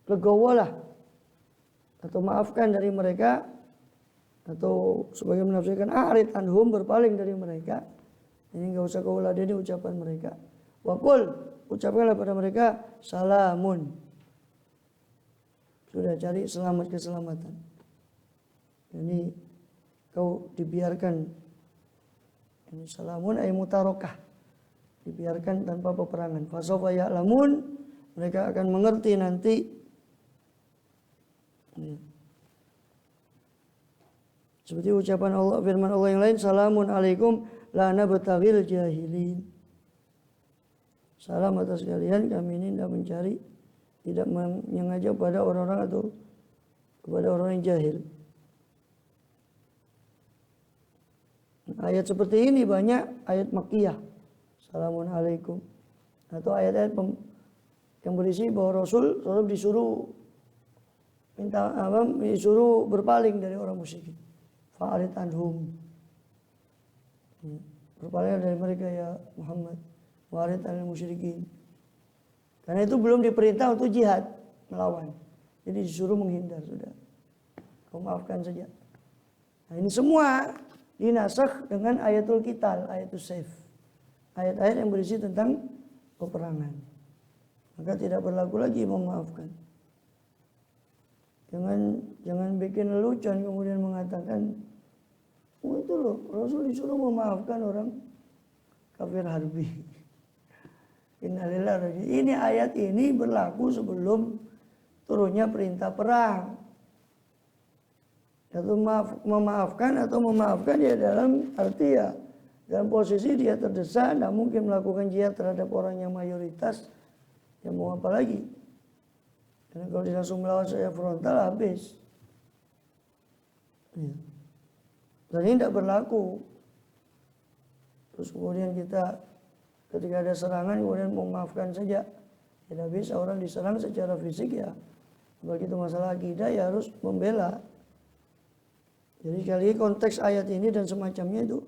Legowolah atau maafkan dari mereka, atau sebagai menafsirkan a'rid anhum, berpaling dari mereka. Ini enggak usah kau ladeni ucapan mereka. Wa qul, ucapkanlah pada mereka salamun. Sudah cari keselamatan. Ini kau dibiarkan. Ini salamun ay mutarokah, dibiarkan tanpa peperangan. Fasawfa ya'lamun, mereka akan mengerti nanti. Seperti ucapan Allah, firman Allah yang lain, salamun alaikum la nabtaghil jahilin. Salam atas kalian, kami ini tidak mencari, tidak menyengaja pada orang-orang atau kepada orang yang jahil. Ayat seperti ini banyak ayat Makkiyah, salamun alaikum, atau ayat-ayat yang berisi bahwa Rasul disuruh disuruh berpaling dari orang musyrikin. Fa'arid anhum, berpaling dari mereka ya Muhammad. Wa'arid anil musyrikin. Karena itu belum diperintah untuk jihad melawan, jadi disuruh menghindar. Sudah, kau maafkan saja. Nah, ini semua dinasakh dengan ayatul qital, ayatul saif, ayat-ayat yang berisi tentang peperangan. Maka tidak berlaku lagi memaafkan. Jangan bikin lelucon kemudian mengatakan, oh itu loh, Rasul disuruh memaafkan orang kafir harbi. Innalillahi. Ini ayat ini berlaku sebelum turunnya perintah perang. Atau memaafkan ya dalam arti ya dalam posisi dia terdesak, tidak mungkin melakukan jihad terhadap orang yang mayoritas, yang mau apa lagi? Karena kalau dia langsung melawan saya frontal, habis. Ya. Dan ini tidak berlaku. Terus kemudian kita ketika ada serangan kemudian memaafkan saja. Tidak bisa, orang diserang secara fisik ya, begitu masalah akidah ya harus membela. Jadi sekali lagi konteks ayat ini dan semacamnya itu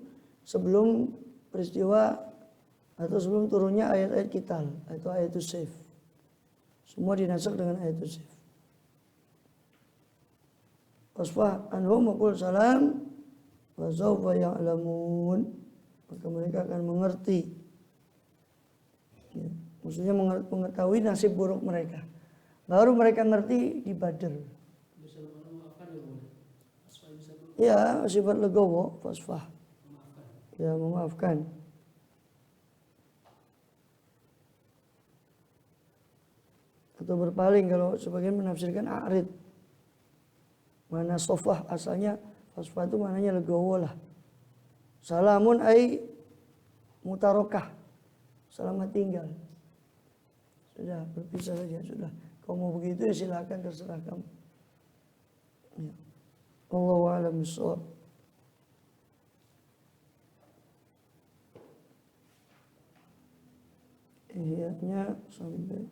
sebelum peristiwa atau sebelum turunnya ayat-ayat qital atau ayatul saif. Semua dinasakh dengan ayatul saif. Wasfa anhum wa qul salam wa sawfa ya'lamun. Maka mereka akan mengerti. Ya, maksudnya mengetahui nasib buruk mereka. Baru mereka ngerti di Badr. Ya, sifat legowo, fasfah. Ya, memaafkan. Atau berpaling kalau sebagian menafsirkan a'rid. Mana sofah asalnya fasfah itu maknanya legowo lah. Salamun ay mutarokah. Selamat tinggal. Sudah, berpisah saja, sudah. Kalau mau begitu ya silakan, terserah kamu. Ya. Allahu a'lam bishawab. Ihya-nya sampai